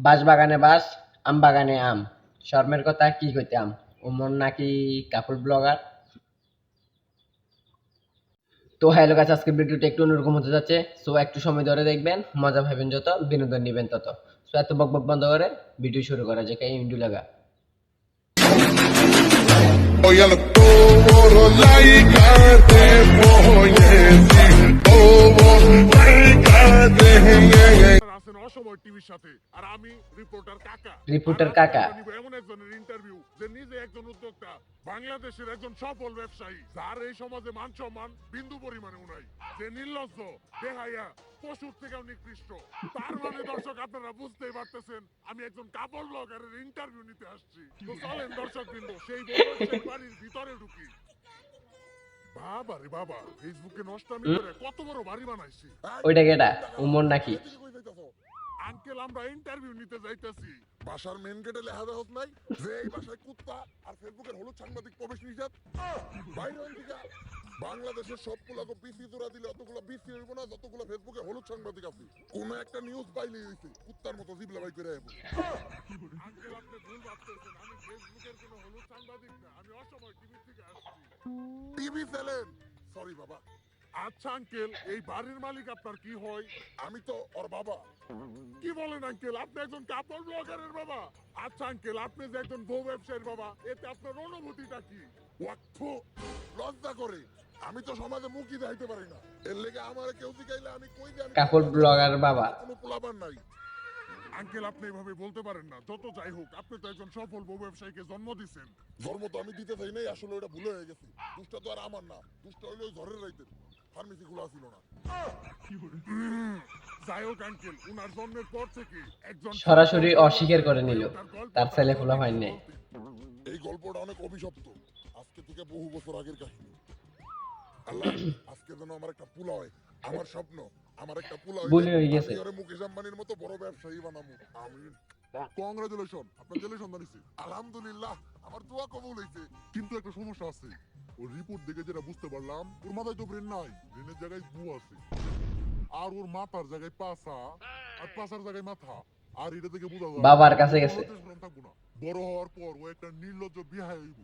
বাঁশ বাগানে বাঁশ, আম বাগানে আম, শর্মের কথা কি কইতাম, ওমন নাকি কাপড় ব্লগার। তো হ্যালো গাছ, আজকের ভিডিওটা একটু অন্যরকম হতে যাচ্ছে। সো একটু সময় ধরে দেখবেন, মজা পাবেন যত, বিনোদন নেবেন তত। সো এত বক বক বন্ধ করে ভিডিও শুরু করা যাক। এই ইন্ডু লাগা। Voy al todo laica te voy a decir todo laica te আছেন অসময় টিভির সাথে আর আমি রিপোর্টার কাকা। রিপোর্টার আর কাকা। আমরা নিব এমন একজনের ইন্টারভিউ যে নিজে একজন উদ্যোক্তা, বাংলাদেশের একজন সফল ব্যবসায়ী, যার এই সমাজে মান সম্মান বিন্দু পরিমাণেও নাই, যে নির্লজ্জ, বেহায়া, পশুর থেকেও নিকৃষ্ট। তার মানে দর্শক আপনারা বুঝতেই পারতেছেন আমি একজন কাপড় ব্লগারের ইন্টারভিউ নিতে আসছি। তো চলেন দর্শক বিন্দু সেই বাড়ির ভিতরে ঢুকি। বাবা রে বাবা, ফেসবুকে নষ্টামি করে কত বড় বাড়ি বানাইছি। ওইটা কেটা? ওমন নাকি? আঙ্কেল আমরা ইন্টারভিউ নিতে যাইতেছি। বাসার মেন গেটে লেখা দেওয়া নাই যে এই বাসায় কুত্তা আর ফেসবুকের হলুদ সাংবাদিক প্রবেশ নিষেধ। বাইরে থেকে বাংলাদেশের সবগুলো বিসি জোড়া দিলে অতগুলো বিসি হইব না যতগুলো ফেসবুকে হলুদ সাংবাদিক আছে। কোন একটা নিউজ পাইলেই হইছে কুত্তার মতো জিবলা বাই করে আইবো। আঙ্কেল আপনি ভুল ভাবতেছেন, আমি ফেসবুকের কোনো হলুদ সাংবাদিক না, আমি অসময় টিভি থেকে আসছি। টিভি চ্যানেল সরি বাবা। আচ্ছা আঙ্কেল, এই বাড়ির মালিক আপনার কি হয়? আমি তো ওর বাবা। কি বলেন আঙ্কেল, আপনি একজন কাপড় ব্লগারের বাবা? আচ্ছা আঙ্কেল, আপনি যে একজন বউ ব্যবসায়ীর বাবা, এতে আপনার অনুভূতিটা কি? ওয়াক্ফ লজ্জা করে আমি তো সমাজে মুখই দেখাইতে পারি না। এর লেগে আমার কেউ জিগাইলে আমি কই দিই আমি কাপড় ব্লগার বাবা। কোনো পোলাপান নাই। আঙ্কেল আপনি এভাবে বলতে পারেন না, যত যাই হোক আপনি তো একজন সফল বউ ব্যবসায়ীকে জন্ম দিচ্ছেন। ধর্ম তো আমি দিতে চাই নাই, আসলে ওটা ভুলে হয়ে গেছে। দুষ্টা তো আর আমার না, দুষ্টা হইলো ওই ঘরের রাইতের ফার্মেসি খোলা ছিল না। যাই হোক আঙ্কেল, উনার জন্মের পর থেকে একজন সরাসরি অস্বীকার করে নিল তার ছেলে ফোলা হয় নাই। এই গল্পটা অনেক অভিশপ্ত, আজকে থেকে বহু বছর আগের কাহিনী। আল্লাহ আজকে যেন আমার একটা পোলা হয়, আমার স্বপ্ন আমার একটা পোলা ভুলে হয়ে গেছে। হয় মুকেশ আম্বানির মতো বড় ব্যবসায়ী বানাবো আমি। কংগ্রাচুলেশন, আপনার ছেলে সন্তান হইছে। আলহামদুলিল্লাহ আমার দোয়া কবুল হইছে। কিন্তু একটা সমস্যা আছে, ওর রিপোর্ট দেখে যেটা বুঝতে পারলাম, ওর মাথায় তো ব্রেন নাই, ব্রেনের জায়গায় গু আছে। আর ওর মাথার জায়গায় পাছা, আর পাছার জায়গায় মাথা। আর এটা থেকে বোঝা যায় বাবার কাছে গেছে। থাকবো না, বড় হওয়ার পর ও একটা নির্লজ্জ বিহায় হইব।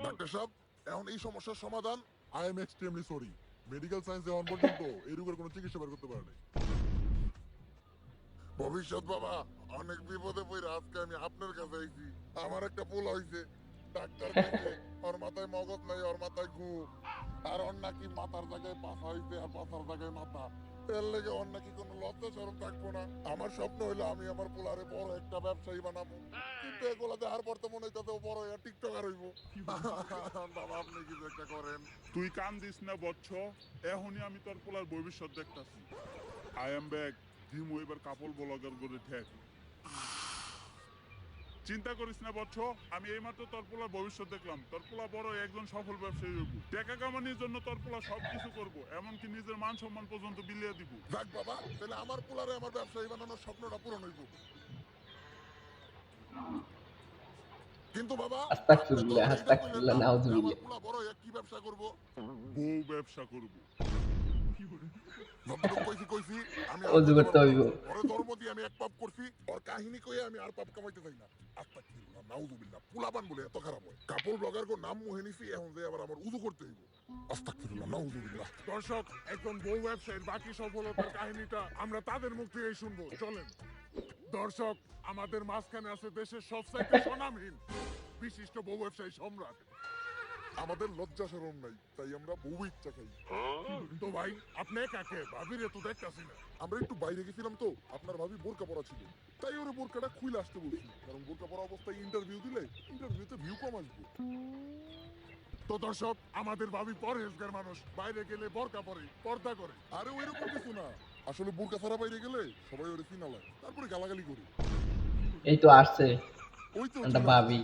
ডাক্তার সাহেব এখন এই সমস্যার সমাধান। I am extremely sorry, medical সায়েন্সে এখন পর্যন্ত এই রোগের কোনো চিকিৎসা বের করতে পারে নাই। ভবিষ্যৎ বাবা অনেক বিপদে পড়ে আজকে আমি আপনার কাছে আইছি। আমার একটা ভুল হইছে, ডাক্তার কইছে ওর মাথায় মগজ নাই, ওর মাথায় গু। আর ওর নাকি মাথার জায়গায় পাছা হইছে আর পাছার জায়গায় মাথা। এর লেগে ওর নাকি কোনো লজ্জা শরম থাকবো না। আমার স্বপ্ন হইলো আমি আমার পোলারে বড় একটা ব্যবসায়ী বানাবো, কিন্তু এগুলা দেখার পর তো মনে হইতাছে ও বড় একটা টিকটকার হইব। বাবা আপনি কিছু একটা করেন। তুই কান দিস না বচ্চ, এখনই আমি তোর পোলার ভবিষ্যৎ দেখতাছি। আই এম ব্যাক, ধিমু এবার কাপড় ব্লগার করে ঠেক। চিন্তা করিস না বচ্চ, আমি এইমাত্র তোর পোলার ভবিষ্যৎ দেখলাম। তোর পোলা বড় একজন সফল ব্যবসায়ী হইব। টাকা কামানোর জন্য তোর পোলা সবকিছু করবো, এমনকি নিজের মান সম্মান পর্যন্ত বিলিয়ে দিব। যাক বাবা, তাহলে আমার পোলারে আমার ব্যবসায়ী বানানোর স্বপ্নটা পূরণ হইব। কিন্তু বাবা আস্তাগফিরুল্লাহ, আস্তাগফিরুল্লাহ, নাউজুবিল্লাহ। আমার পোলা বড় হয়ে কি ব্যবসা করব? বউ ব্যবসা করব। যতটুকু কইছি কইছি আমি অজু করতে হইব। ওরে ধর্ম দিয়ে আমি এক পাপ করছি, ওর কাহিনী কইয়ে আমি আর পাপ কামাইতে চাই না। আস্তাগফিরুল্লাহ নাউজুবিল্লাহ, পোলাপান বলে এত খারাপ হয়? কাপড় ব্লগার কো নাম মুহে নিছি, এখন যে আবার আমার উযু করতে হইব। আস্তাগফিরুল্লাহ নাউজুবিল্লাহ। দর্শক, একজন বউ ব্যবসায়ীর বাকি সফলতার কাহিনীটা আমরা তাদের মুখ থেকেই শুনবো, চলেন। দর্শক, আমাদের মাঝখানে আছে দেশের সবচাইতে স্বনামহীন বিশিষ্ট বউ ব্যবসায়ী সম্রাট। আমাদের লজ্জা শরম নাই, তাই আমরা বউ ইচ্ছা খাই। তো ভাই আপনি কাকে ভাবিরে তো দেখতাছি না। আমরা একটু বাইরে গেছিলাম তো, আপনার ভাবি বোরকা পরা ছিল, তাই ওরে বোরকাটা খুলে আসতে বলছি, কারণ বোরকা পরা অবস্থায় ইন্টারভিউ দিলে ইন্টারভিউতে ভিউ কম আসবে। তো দর্শক, আমাদের ভাবি পরহেজগার মানুষ, বাইরে গেলে বোরকা পরে, পর্দা করে। আরে ওইরকম কিছু না, আসলে বোরকা ছাড়া বাইরে গেলে সবাই ওরে চিনা লাগে, তারপরে গালাগালি করে। এই তো আসছে ওই তো একটা ভাবি।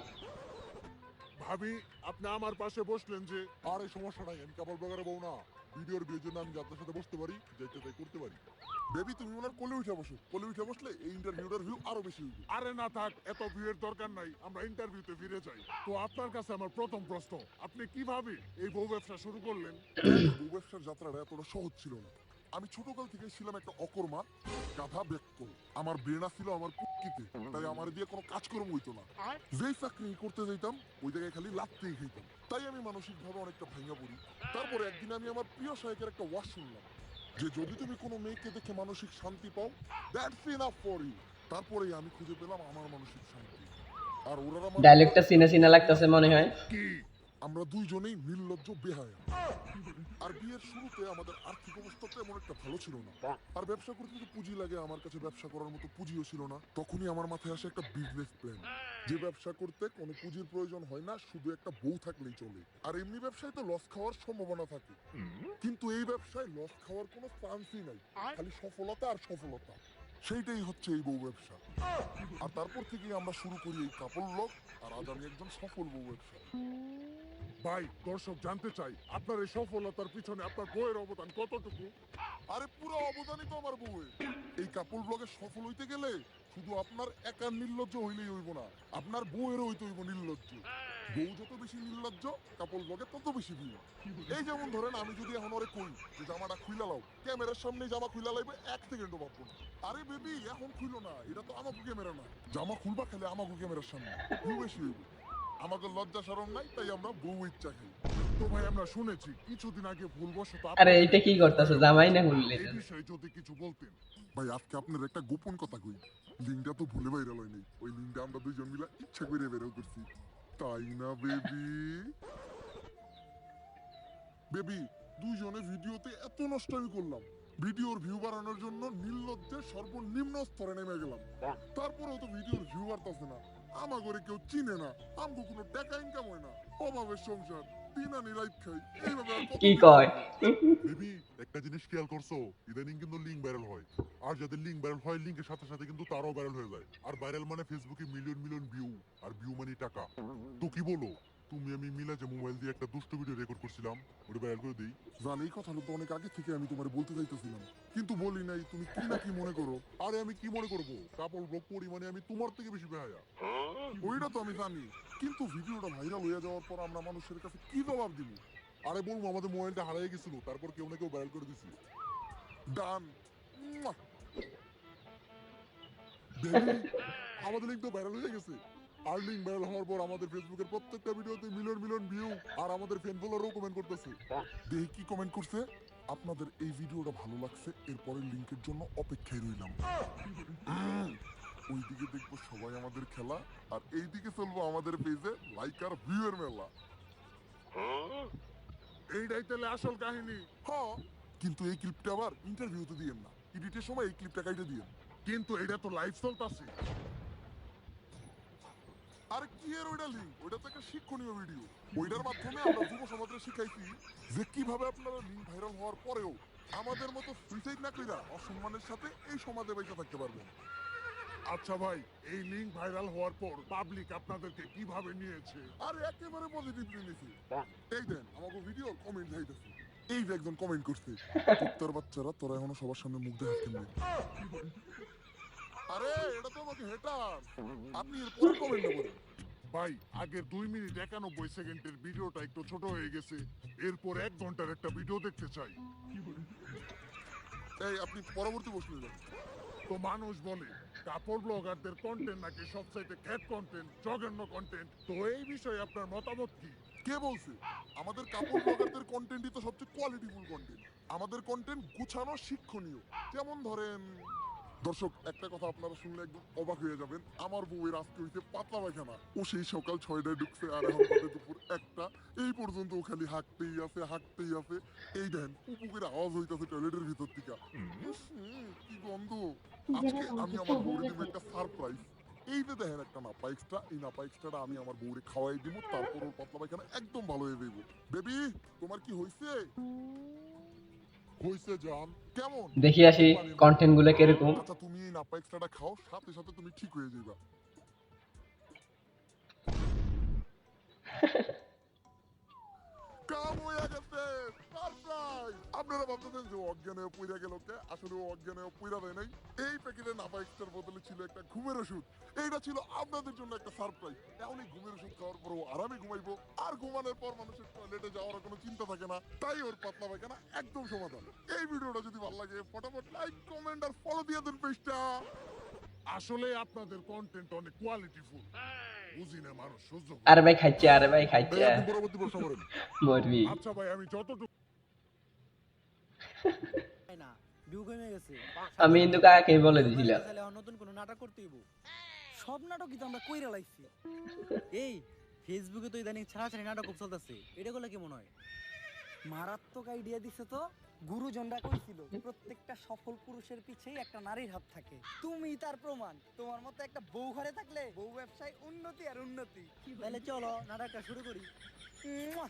ভাবি আপনি আমার পাশে বসলেন যে? আর এই সমস্যা নাই, আমি কাপড় ব্লগারে বউ না, ভিডিওর বিয়ের জন্য আমি যাদের সাথে বসতে পারি, যাইতে তাই করতে পারি। বেবি তুমি ওনার কোলে উঠে বসো, কোলে উঠে বসলে এই ইন্টারভিউটার ভিউ আরো বেশি হইবে। আরে না থাক, এত ভিড়ের দরকার নাই, আমরা ইন্টারভিউতে ফিরে যাই। তো আপনার কাছে আমার প্রথম প্রশ্ন, আপনি কিভাবে এই বউ ব্যবসা শুরু করলেন? বউ ব্যবসার যাত্রাটা এতটা সহজ ছিল না। আমি ছোটকাল থেকে ছিলাম একটা অকর্মা গাধা ব্যক্ত। আমার ব্রেন ছিল আমার পুটকিতে, তাই আমার দিয়ে কোনো কাজকর্ম হইতো না। যেই চাকরি করতে যাইতাম ওই জায়গায় খালি লাত্তেই খাইতাম। তাই আমি মানসিকভাবে অনেকটা ভাঙা পড়ি। তারপরে একদিন আমি আমার প্রিয় শায়কের একটা ওয়াজ শুনলাম যে যদি তুমি কোনো মেয়েকে দেখে মানসিক শান্তি পাও, দ্যাটস ইনাফ ফর ইউ। তারপরেই আমি খুঁজে পেলাম আমার মানসিক শান্তি। আর ওরা আমার ডায়লগটা চিনা চিনা লাগতেছে মনে হয়। কি আমরা দুইজনেই নির্লজ্জ বেহায়া। আর বিয়ের শুরুতে আমাদের আর্থিক অবস্থা তেমন একটা ভালো ছিল না। আর ব্যবসা করতে তো পুঁজি লাগে, আমার কাছে ব্যবসা করার মতো পুঁজিও ছিল না। তখনই আমার মাথায় আসে একটা বিজনেস প্ল্যান, যে ব্যবসা করতে কোনো পুঁজির প্রয়োজন হয় না, শুধু একটা বউ থাকলেই চলে। আর এমনি ব্যবসায় তো লস খাওয়ার সম্ভাবনা থাকে, কিন্তু এই ব্যবসায় লস খাওয়ার কোনো চান্সই নাই, খালি সফলতা আর সফলতা। সেইটাই হচ্ছে এই বউ ব্যবসা। আর তারপর থেকে আমরা শুরু করি এই কাপড় ব্লগ, আর আজ আমি একজন সফল বউ ব্যবসা। ভাই, দর্শক জানতে চাই আপনার এই সফলতার পিছনে আপনার বইয়ের অবদান কতটুকু? আরে পুরো অবদানই তো আমার বউয়ের। এই কাপড় ব্লগে সফল হইতে গেলে শুধু আপনার একার নির্লজ্জ হইলেই হইব না, আপনার বউয়েরও হইতে হইব নির্লজ্জ। বউ যত বেশি নির্লজ্জ, কাপড় ব্লগে তত বেশি ভিউ। এই যেমন ধরেন আমি যদি এখন ওরে কই যে জামাটা খুইলা লাও, ক্যামেরার সামনে জামা খুইলা লাইবে 1 সেকেন্ডও ভাববো না। আরে বেবি এখন খুইলো না, এটা তো আমাকে ক্যামেরা না, জামা খুলবা খেলে আমাকে ক্যামেরার সামনে, ভিউ বেশি হইব। আমাদের লজ্জা শরম নাই, তাই আমরা বউ ইচ্ছা খাই। তো ভাই, আমরা শুনেছি কিছুদিন আগে ভুলবশত আরে এইটা কি করতেছে, জামাই না খুললে? এই বিষয়ে যদি কিছু বলতেন। ভাই আজকে আপনার একটা গোপন কথা কই, লিঙ্কটা তো ভুলে ভাইরাল হয়নি। ওই লিঙ্কটা আমরা দুইজন মিলে ইচ্ছা করে বেরও করছি, তাই না বেবি? বেবি দুইজনে ভিডিওতে এত নষ্টামি করলাম, ভিডিওর ভিউ বাড়ানোর জন্য নির্লজ্জের সর্বনিম্ন স্তরে নেমে গেলাম। তারপরেও তো ভিডিওর ভিউ বাড়তেছে না, আমাগরে কেউ চিনে না, আমগো কোনো টাকা ইনকাম হয় না, অভাবের সংসার, দিন আনি রাত খাই, এইভাবে আর কি কতদিন কয়? চলবে? বেবি, একটা জিনিস খেয়াল করছো? ইদানিং কিন্তু লিঙ্ক ভাইরাল হয়, আর যাদের লিঙ্ক ভাইরাল হয় লিঙ্কের সাথে সাথে কিন্তু তারাও ভাইরাল হয়ে যায়। আর ভাইরাল মানে ফেসবুকে মিলিয়ন মিলিয়ন ভিউ, আর ভিউ মানে টাকা। তো কি বলো, তুমি আমি মিলা যে মোবাইল দিয়ে একটা দুষ্ট ভিডিও রেকর্ড করছিলাম, ওটা ভাইরাল করে দিই? জানি এই কথাটা তো অনেক আগে থেকে আমি তোমার বলতে চাইতেছিলাম, কিন্তু বলি নাই, তুমি কি না কি মনে করো। আরে আমি কি মনে করবো, কাপড় ব্লগ করি মানে আমি তোমার থেকে বেশি বেহায়া। ওইটা তো আমি জানি, কিন্তু ভিডিওটা ভাইরাল হয়ে যাওয়ার পর আমরা মানুষের কাছে কি জবাব দিব? আরে বলবো আমাদের মোবাইলটা হারিয়ে গেছিল, তারপর কেউ না কেউ ভাইরাল করে দিছি। ডান। বেবি, আমাদের লিঙ্ক তো ভাইরাল হয়ে গেছে। আর লিঙ্ক ভাইরাল হওয়ার পর আমাদের ফেসবুকের প্রত্যেকটা ভিডিওতে মিলিয়ন মিলিয়ন ভিউ, আর আমাদের ফ্যান ফলোয়ারও কমেন্ট করতেছে। দেখি কি কমেন্ট করছে, আপনাদের এই ভিডিওটা ভালো লাগছে, এরপরের লিংকের জন্য অপেক্ষায় রইলাম। ওইদিকে দেখবো সবাই আমাদের খেলা, আর এইদিকে চলবো আমাদের পেজে লাইক আর ভিউয়ের মেলা। এইটাই তাহলে আসল কাহিনী। হ্যাঁ, কিন্তু এই ক্লিপটা আবার ইন্টারভিউতে দিয়েন না, এডিটের সময় এই ক্লিপটা কাইটে দিয়েন। কিন্তু এটা তো লাইভ চলতেছে। আর কি এর ওইটা লিঙ্ক, ওইটা তো একটা শিক্ষণীয় ভিডিও। ওইটার মাধ্যমে আমরা যুব সমাজকে শিখাইছি যে কিভাবে আপনারা লিঙ্ক ভাইরাল হওয়ার পরেও আমাদের মতো সুইসাইড না কইরা অসম্মানের সাথে এই সমাজে বেঁচে থাকতে পারবেন। আচ্ছা ভাই, এই লিঙ্ক ভাইরাল হওয়ার পর পাবলিক আপনাদেরকে কিভাবে নিয়েছে? আর একেবারে পজিটিভলি নিছি। এই দেন আমাকে ভিডিও কমেন্ট যাইতেছে, এই যে একজন কমেন্ট করছে, কুত্তার বাচ্চারা তোরা এখনো সবার সামনে মুখ দেখাস কেমনে? আরে এটা তো আমাকে হেটার, আপনি এরপরে কমেন্ট করেন। ভাই, আগের 2 মিনিট 91 সেকেন্ডের ভিডিওটা একটু ছোট হয়ে গেছে, এরপর 1 ঘন্টার একটা ভিডিও দেখতে চাই। এই আপনি পরবর্তী প্রশ্ন দেন। তো মানুষ বলে কাপড় ব্লগারদের কন্টেন্ট নাকি সবচাইতে খ্যাত কন্টেন্ট, জঘন্য কন্টেন্ট। তো এই বিষয়ে আপনার মতামত কি? কে বলছে? আমাদের কাপড় ব্লগারদের কন্টেন্টই তো সবচেয়ে কোয়ালিটিফুল কন্টেন্ট। আমাদের কন্টেন্ট গুছানো, শিক্ষণীয়। যেমন ধরেন, দর্শক একটা কথা আপনারা শুনলে একদম অবাক হয়ে যাবেন, আমার বউয়ের আজকে হইছে পাতলা পায়খানা। ও সেই সকাল 6টায় ঢুকছে, আর এখন বাজে দুপুর 1টা, এই পর্যন্ত ও খালি হাঁকতেই আছে হাঁকতেই আছে। এই দেন পুকুরের আওয়াজ হইতাছে টয়লেটের ভিতর থেকে, কি গন্ধ। আজকে আমি আমার বউরে দিব একটা সারপ্রাইজ। এই যে দেখেন একটা নাপা এক্সট্রা, এই নাপা এক্সট্রাটা আমি আমার বউরে খাওয়াই দিব, তারপর ওর পাতলা পায়খানা একদম ভালো হয়ে যাইব। বেবি তোমার কি হইছে? হইছে জান। কেমন? দেখি আসি কন্টেন্ট গুলো কিরকম। আচ্ছা তুমি এই নাপা এক্সট্রাটা খাও, সাথে সাথে তুমি ঠিক হয়ে যাইবা। কাম হয়ে গেছে। সারপ্রাইজ! আপনারা ভাবতেছেন যে অজ্ঞান হয়ে পুইরা গেল কে? আসলে ও অজ্ঞান হয়ে পুইরা দেয় নাই। এই প্যাকেটে নাপা এক্সট্রার বদলে ছিল একটা ঘুমের ওষুধ। এইটা ছিল আপনাদের জন্য একটা সারপ্রাইজ। এখন এই ঘুমের ওষুধ খাওয়ার পর ও আরামে ঘুমাইবো। আর ঘুমানোর পর মানুষের টয়লেটে যাওয়ার কোনো চিন্তা থাকে না। তাই ওর পাতলা পায়খানা একদম সমাধান। এই ভিডিওটা যদি ভালো লাগে ফটাফট লাইক, কমেন্ট আর ফলো দিয়ে দেন পেজটা। আসলে আপনাদের কন্টেন্ট অনেক কোয়ালিটিফুল। বুঝি না মানুষ সহ্য করে। আরে ভাই খাইছে, আরে ভাই খাইছে, ভাই আপনি পরবর্তী প্রশ্ন করেন। মরবি। আচ্ছা ভাই আমি যতটুকু না ভিউ কমে গেছে আমি কিন্তু কাকে বলে দিছিলাম। তাহলে এখন নতুন কোনো নাটক করতে হইব সব নাটকই তো আমরা কইরা লাইছি এই ফেসবুকে তো ইদানিং ছাড়াছাড়ি নাটক খুব চলতেছে এটা গুলো কেমন হয় মারাত্মক আইডিয়া দিছে তো গুরুজনরা কইছিল প্রত্যেকটা সফল পুরুষের পিছেই একটা নারীর হাত থাকে তুমি তার প্রমাণ তোমার মতো একটা বউ ঘরে থাকলে বউ ব্যবসায় উন্নতি আর উন্নতি তাহলে চলো নাটকটা শুরু করি মুয়া!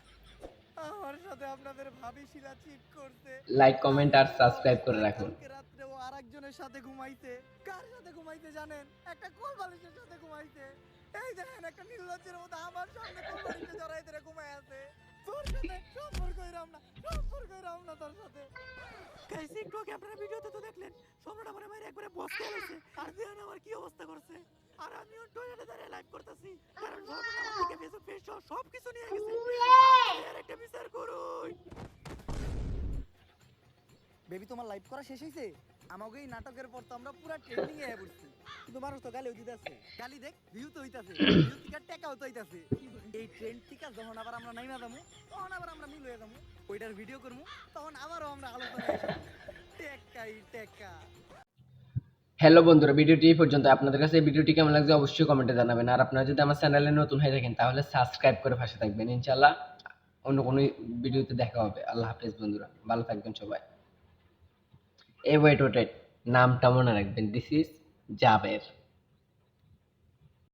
আমার সাথে আপনাদের ভাবি শিলা চিট করতে লাইক, কমেন্ট আর সাবস্ক্রাইব করে রাখুন। কালকে রাত্রে ও আরেকজনের সাথে ঘুমাইতে কার সাথে ঘুমাইতে জানেন একটা কোল বালিশের সাথে ঘুমাইতে এই দেখেন একটা নির্লজ্জের মতো আমার সামনে কোল বালিশে জড়াই ধরে ঘুমায় আছে তোর সাথে সম্পর্ক হইরাম না তোর সাথে গাইস একটু আগে আপনারা ভিডিওতে তো দেখলেন সম্রাট আমার মায়ের একবারে বসতে গেছে আর দিয়ান আমার কি অবস্থা করছে আর আমিও টয়লেটে দাঁড়িয়ে লাইভ করতেছি কারণ সম্রাট আমার থেকে ফেসবুক পেজ সব কিছু নিয়ে গেছে আর একটা বিচার করুন বেবি তোমার লাইভ করা শেষ হইছে আমাকে এই নাটকের পর তো আমরা পুরো ট্রেন্ডিং এ পড়ছি কিন্তু মানুষ তো গালি দিতেছে গালি দেখ ভিউ তো হইতাছে ভিউ থেকে টাকাও তো হইতাছে এই ট্রেন্ড থেকে যখন আবার আমরা নাইমা যামু তখন আবার আমরা মিল হয়ে যামু ওইটার ভিডিও করমু তখন আবারও আমরা আলোচনায় আসবো টেকা হ্যালো বন্ধুরা, ভিডিওটি এই পর্যন্ত। আপনাদের কাছে এই ভিডিওটি কেমন লাগছে অবশ্যই কমেন্টে জানাবেন। আর আপনারা যদি আমার চ্যানেলে নতুন হয়ে থাকেন তাহলে সাবস্ক্রাইব করে পাশে থাকবেন। ইনশাআল্লাহ অন্য কোনো ভিডিওতে দেখা হবে। আল্লাহ হাফেজ বন্ধুরা, ভালো থাকবেন সবাই। ওয়েট নামটা মনে রাখবেন, দিস ইজ জাবের।